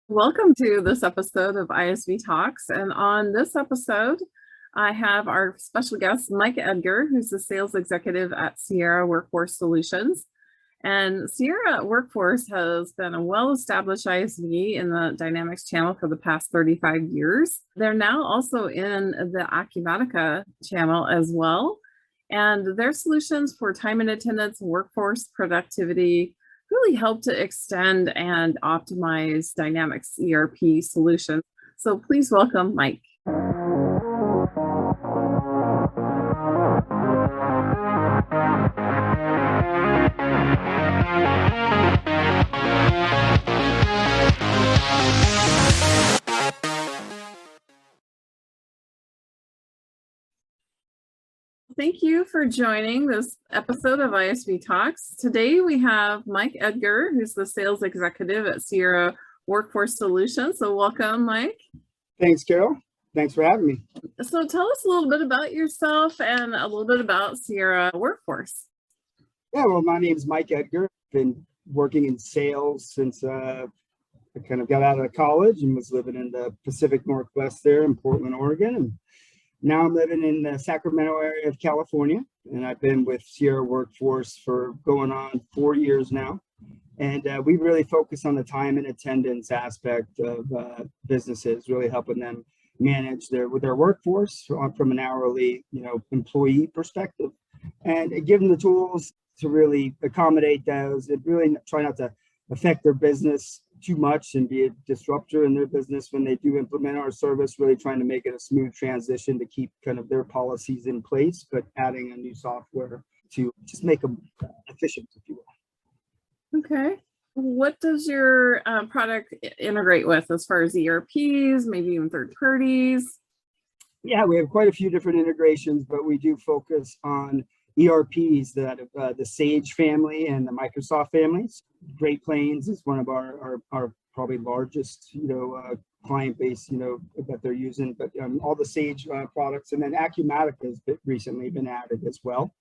Welcome to this episode of ISV Talks. And on this episode, I have our special guest, Mike Edgar, who's the sales executive at Sierra Workforce Solutions. And Sierra Workforce has been a well-established ISV in the Dynamics channel for the past 35 years. They're now also in the Acumatica channel as well. And their solutions for time and attendance, workforce productivity, really help to extend and optimize Dynamics ERP solutions. So please welcome Mike. Thank you for joining this episode of ISV Talks. Today we have Mike Edgar, who's the sales executive at Sierra Workforce Solutions. So welcome, Mike. Thanks, Carol. Thanks for having me. So tell us a little bit about yourself and a little bit about Sierra Workforce. Yeah, well, my name is Mike Edgar. I've been working in sales since I kind of got out of college and was living in the Pacific Northwest there in Portland, Oregon. And now I'm living in the Sacramento area of California, and I've been with Sierra Workforce for going on 4 years now. And we really focus on the time and attendance aspect of businesses, really helping them manage their workforce from an hourly, employee perspective, and give them the tools to really accommodate those. And really try not to affect their business too much and be a disruptor in their business when they do implement our service, really trying to make it a smooth transition to keep kind of their policies in place, but adding a new software to just make them efficient, if you will. Okay. What does your product integrate with as far as ERPs, maybe even third parties? Yeah, we have quite a few different integrations, but we do focus on ERPs that the Sage family and the Microsoft families. Great Plains is one of our probably largest, client base, that they're using, but all the Sage products, and then Acumatica has recently been added as well.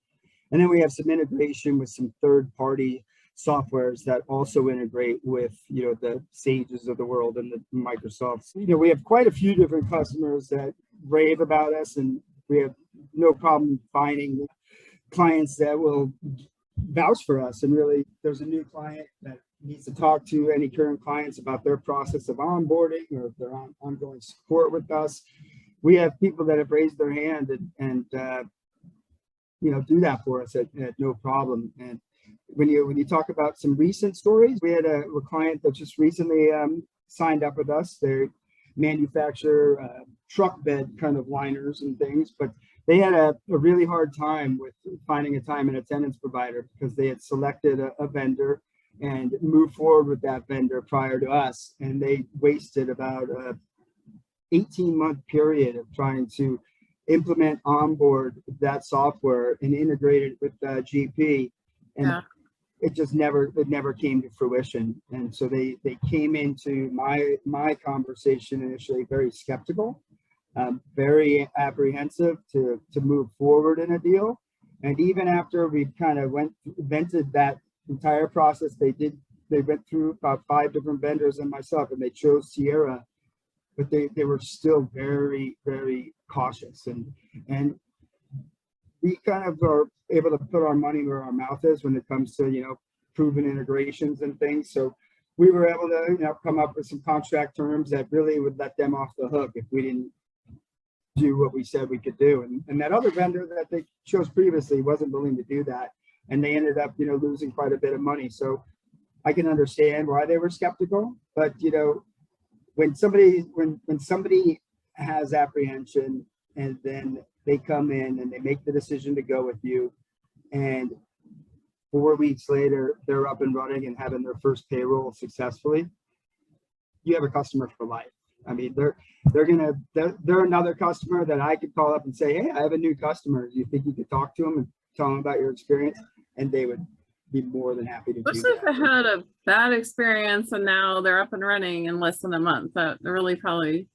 And then we have some integration with some third-party softwares that also integrate with, the Sages of the world and the Microsofts. We have quite a few different customers that rave about us, and we have no problem finding clients that will vouch for us. And really, there's a new client that needs to talk to any current clients about their process of onboarding or their ongoing support with us. We have people that have raised their hand and do that for us at no problem. And when you talk about some recent stories, we had a client that just recently signed up with us. They manufacture truck bed kind of liners and things, but they had a really hard time with finding a time and attendance provider because they had selected a vendor and moved forward with that vendor prior to us. And they wasted about a 18-month period of trying to implement onboard that software and integrate it with GP. And it just never came to fruition. And so they came into my conversation initially very skeptical, very apprehensive to move forward in a deal. And even after we kind of vented that entire process, they went through about 5 different vendors and myself, and they chose Sierra, but they were still very, very cautious. And we kind of are able to put our money where our mouth is when it comes to, proven integrations and things. So we were able to, come up with some contract terms that really would let them off the hook if we didn't do what we said we could do. And that other vendor that they chose previously wasn't willing to do that. And they ended up, losing quite a bit of money. So I can understand why they were skeptical, but, when somebody has apprehension and then they come in and they make the decision to go with you, and 4 weeks later they're up and running and having their first payroll successfully, you have a customer for life. I mean, they're another customer that I could call up and say, hey, I have a new customer. Do you think you could talk to them and tell them about your experience? And they would be more than happy to do that. Especially if they had a bad experience and now they're up and running in less than a month. That really probably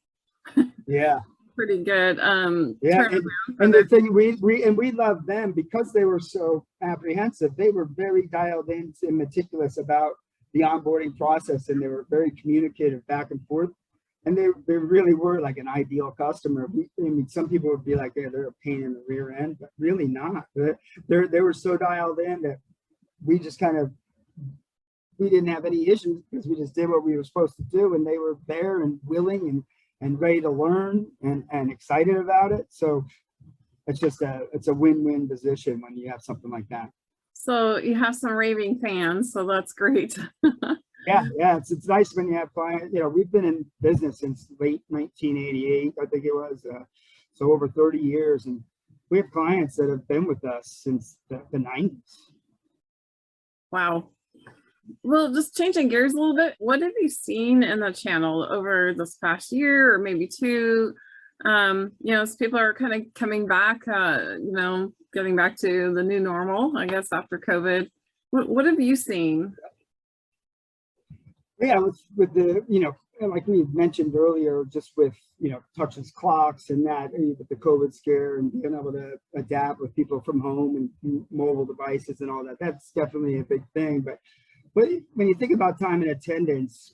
pretty good. And the thing we love them because they were so apprehensive. They were very dialed in and meticulous about the onboarding process, and they were very communicative back and forth. And they really were like an ideal customer. I mean, some people would be like, yeah, they're a pain in the rear end, but really not. They were so dialed in that we just kind of, we didn't have any issues because we just did what we were supposed to do, and they were there and willing and ready to learn and excited about it. So it's a win-win position when you have something like that. So you have some raving fans, so that's great. Yeah, it's nice when you have clients. You know, we've been in business since late 1988, I think it was, so over 30 years, and we have clients that have been with us since the 90s. Wow. Well, just changing gears a little bit, what have you seen in the channel over this past year or maybe two? As people are kind of coming back, getting back to the new normal, I guess, after COVID. What have you seen? Yeah, with the, like we mentioned earlier, just with, touchless clocks and that, and with the COVID scare and being able to adapt with people from home and mobile devices and all that, that's definitely a big thing. But when you think about time and attendance,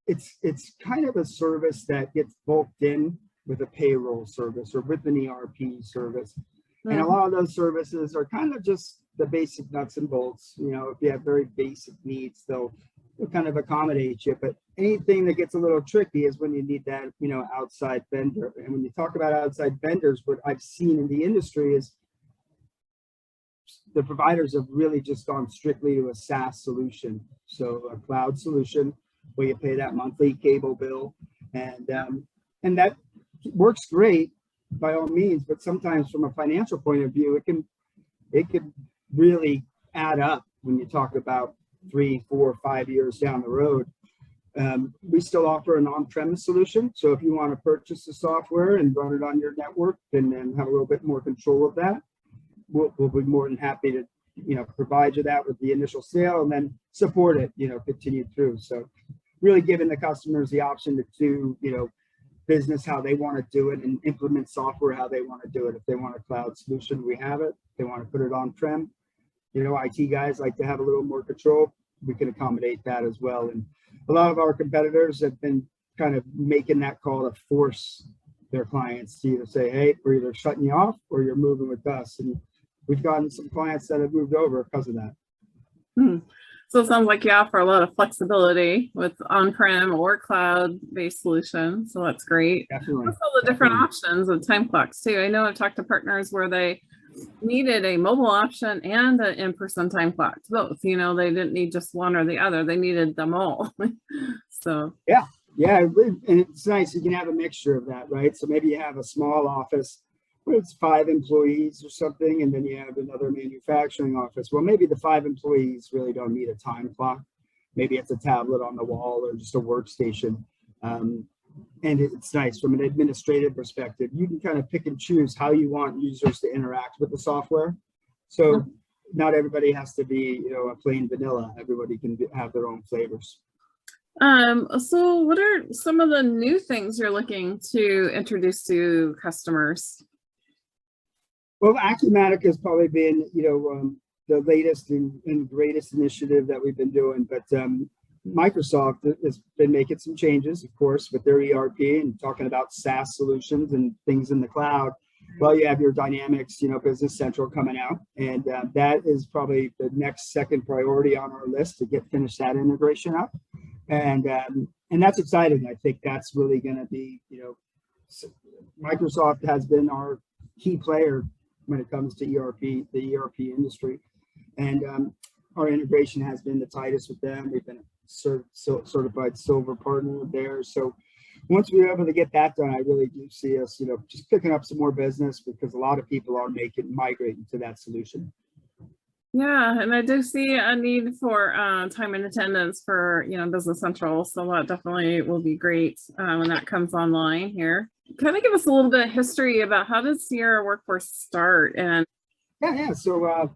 it's kind of a service that gets bulked in with a payroll service or with an ERP service. Mm-hmm. And a lot of those services are kind of just the basic nuts and bolts. If you have very basic needs, they'll kind of accommodate you. But anything that gets a little tricky is when you need that, outside vendor. And when you talk about outside vendors, what I've seen in the industry is the providers have really just gone strictly to a SaaS solution. So a cloud solution where you pay that monthly cable bill, and that works great by all means. But sometimes from a financial point of view, it can really add up when you talk about 3, 4, 5 years down the road. We still offer an on-premise solution. So if you want to purchase the software and run it on your network and then have a little bit more control of that, we'll be more than happy to, provide you that with the initial sale and then support it, continue through. So really giving the customers the option to do, business how they want to do it and implement software how they want to do it. If they want a cloud solution, we have it. If they want to put it on-prem, IT guys like to have a little more control. We can accommodate that as well. And a lot of our competitors have been kind of making that call to force their clients to either say, hey, we're either shutting you off or you're moving with us. And we've gotten some clients that have moved over because of that. So it sounds like you offer a lot of flexibility with on-prem or cloud-based solutions. So that's great. Definitely. Also the different options of time clocks too. I know I've talked to partners where they needed a mobile option and an in-person time clock, both. They didn't need just one or the other. They needed them all. So yeah, and it's nice. You can have a mixture of that, right? So maybe you have a small office where it's 5 employees or something, and then you have another manufacturing office. Well, maybe the 5 employees really don't need a time clock. Maybe it's a tablet on the wall or just a workstation. And it's nice from an administrative perspective. You can kind of pick and choose how you want users to interact with the software. So not everybody has to be, a plain vanilla. Everybody can have their own flavors. So what are some of the new things you're looking to introduce to customers? Well, Acumatic has probably been, the latest and greatest initiative that we've been doing. But Microsoft has been making some changes, of course, with their ERP and talking about SaaS solutions and things in the cloud. Well, you have your Dynamics, Business Central coming out, and that is probably the next second priority on our list to finish that integration up, and that's exciting. I think that's really going to be, Microsoft has been our key player when it comes to the ERP industry, and our integration has been the tightest with them. We've been certified silver partner there. So once we're able to get that done, I really do see us, just picking up some more business because a lot of people are migrating to that solution. Yeah, and I do see a need for time and attendance for, Business Central. So that definitely will be great when that comes online here. Kind of give us a little bit of history about how did Sierra Workforce start? And yeah. So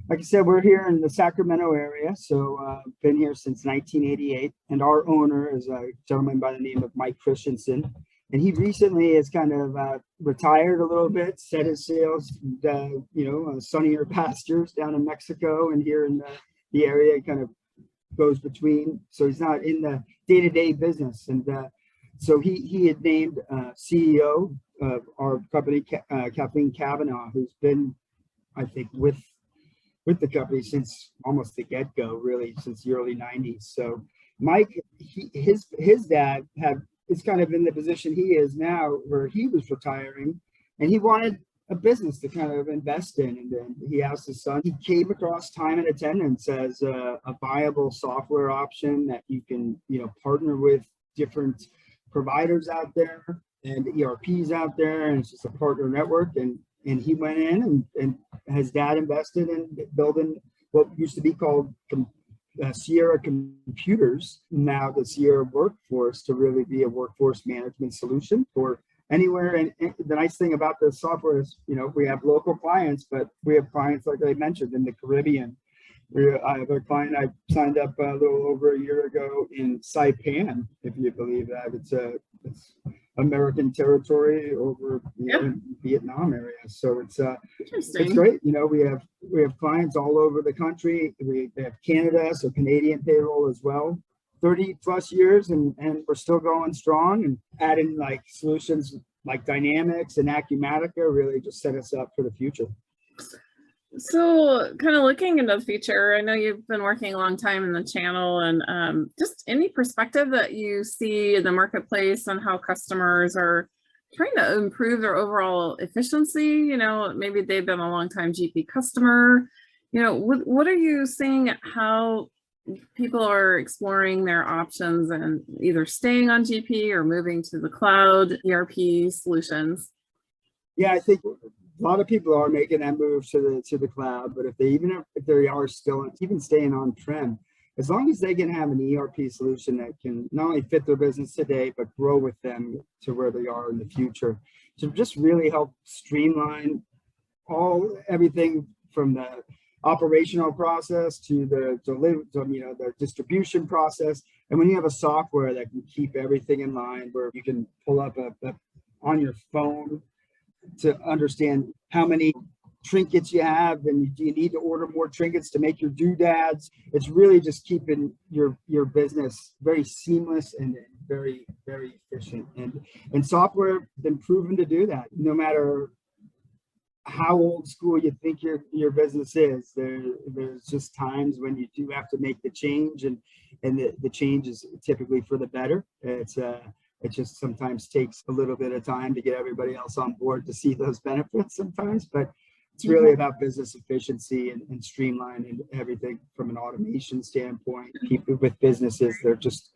like I said, we're here in the Sacramento area. So been here since 1988. And our owner is a gentleman by the name of Mike Christensen. And he recently has kind of retired a little bit, set his sails, sunnier pastures down in Mexico and here in the area, kind of goes between. So he's not in the day-to-day business. And so he had named CEO of our company, Kathleen Kavanaugh, who's been, I think, with the company since almost the get-go, really, since the early 90s. So Mike, his dad is kind of in the position he is now, where he was retiring and he wanted a business to kind of invest in. And then he asked his son, he came across time and attendance as a viable software option that you can, partner with different providers out there and ERPs out there. And it's just a partner network. And he went in and his dad invested in building what used to be called Sierra Computers, now the Sierra Workforce, to really be a workforce management solution for anywhere. And the nice thing about this software is, we have local clients, but we have clients, like I mentioned, in the Caribbean. I have a client I signed up a little over a year ago in Saipan, if you believe that. It's American territory over in Vietnam area. So it's great. We have clients all over the country. We have Canada, so Canadian payroll as well. 30 plus years, and we're still going strong, and adding like solutions like Dynamics and Acumatica really just set us up for the future. So kind of looking into the future, I know you've been working a long time in the channel, and just any perspective that you see in the marketplace on how customers are trying to improve their overall efficiency. Maybe they've been a long time GP customer. What are you seeing how people are exploring their options and either staying on GP or moving to the cloud ERP solutions? Yeah, I think a lot of people are making that move to the cloud, but if they are still even staying on prem, as long as they can have an ERP solution that can not only fit their business today, but grow with them to where they are in the future, to just really help streamline everything from the operational process to the distribution process. And when you have a software that can keep everything in line, where you can pull up on your phone to understand how many trinkets you have, and do you need to order more trinkets to make your doodads. It's really just keeping your business very seamless and very, very efficient. And software has been proven to do that. No matter how old school you think your business is, there's just times when you do have to make the change, and the change is typically for the better. It just sometimes takes a little bit of time to get everybody else on board to see those benefits sometimes, but it's really about business efficiency and streamlining everything from an automation standpoint. People with businesses, they're just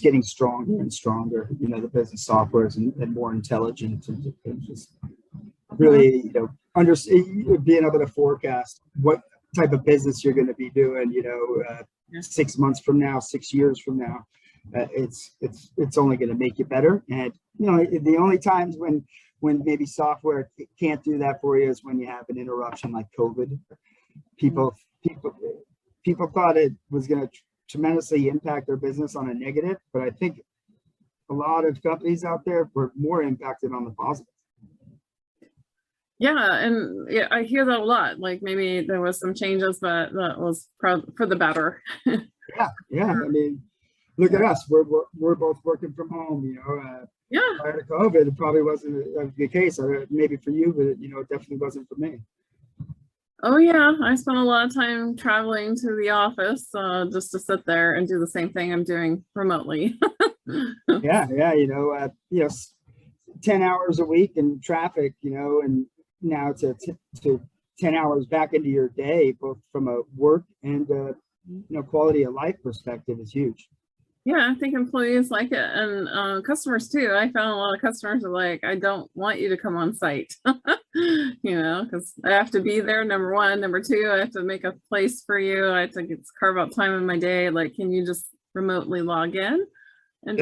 getting stronger and stronger. The business softwares and more intelligent, and just really, being able to forecast what type of business you're going to be doing, 6 months from now, 6 years from now. It's only going to make you better. And the only times when maybe software can't do that for you is when you have an interruption like COVID. People thought it was going to tremendously impact their business on a negative, but I think a lot of companies out there were more impacted on the positive. Yeah, and I hear that a lot. Like maybe there was some changes, but that was for the better. Yeah. I mean, look at us. We're both working from home. Prior to COVID, it probably wasn't the case. Maybe for you, but it definitely wasn't for me. Oh yeah, I spent a lot of time traveling to the office just to sit there and do the same thing I'm doing remotely. Yeah. 10 hours a week in traffic, and now to 10 hours back into your day, both from a work and quality of life perspective, is huge. Yeah, I think employees like it, and customers too. I found a lot of customers are like, I don't want you to come on site, because I have to be there, number one. Number two, I have to make a place for you. I have to carve out time in my day. Like, can you just remotely log in? And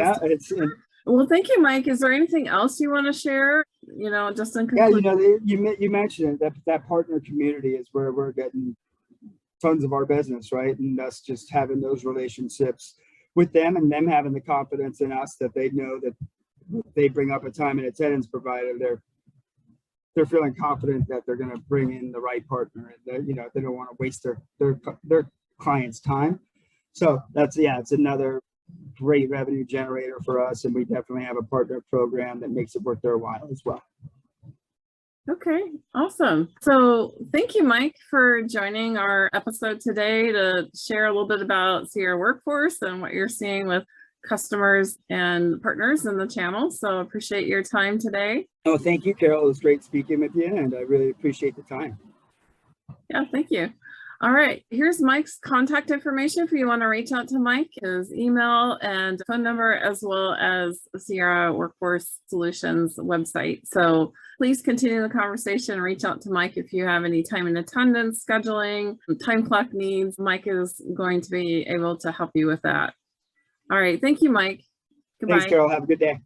well, thank you, Mike. Is there anything else you want to share? Just in conclusion? You mentioned that partner community is where we're getting tons of our business, right? And us just having those relationships with them, and them having the confidence in us that they know that they bring up a time and attendance provider, they're feeling confident that they're going to bring in the right partner, and they don't want to waste their client's time. So that's, yeah, it's another great revenue generator for us. And we definitely have a partner program that makes it worth their while as well. Okay, awesome. So thank you, Mike, for joining our episode today to share a little bit about Sierra Workforce and what you're seeing with customers and partners in the channel. So appreciate your time today. Oh, thank you, Carol. It was great speaking with you, and I really appreciate the time. Yeah, thank you. All right, here's Mike's contact information if you want to reach out to Mike, his email and phone number, as well as Sierra Workforce Solutions website. So please continue the conversation. Reach out to Mike if you have any time and attendance, scheduling, time clock needs. Mike is going to be able to help you with that. All right, thank you, Mike. Goodbye. Thanks, Carol. Have a good day.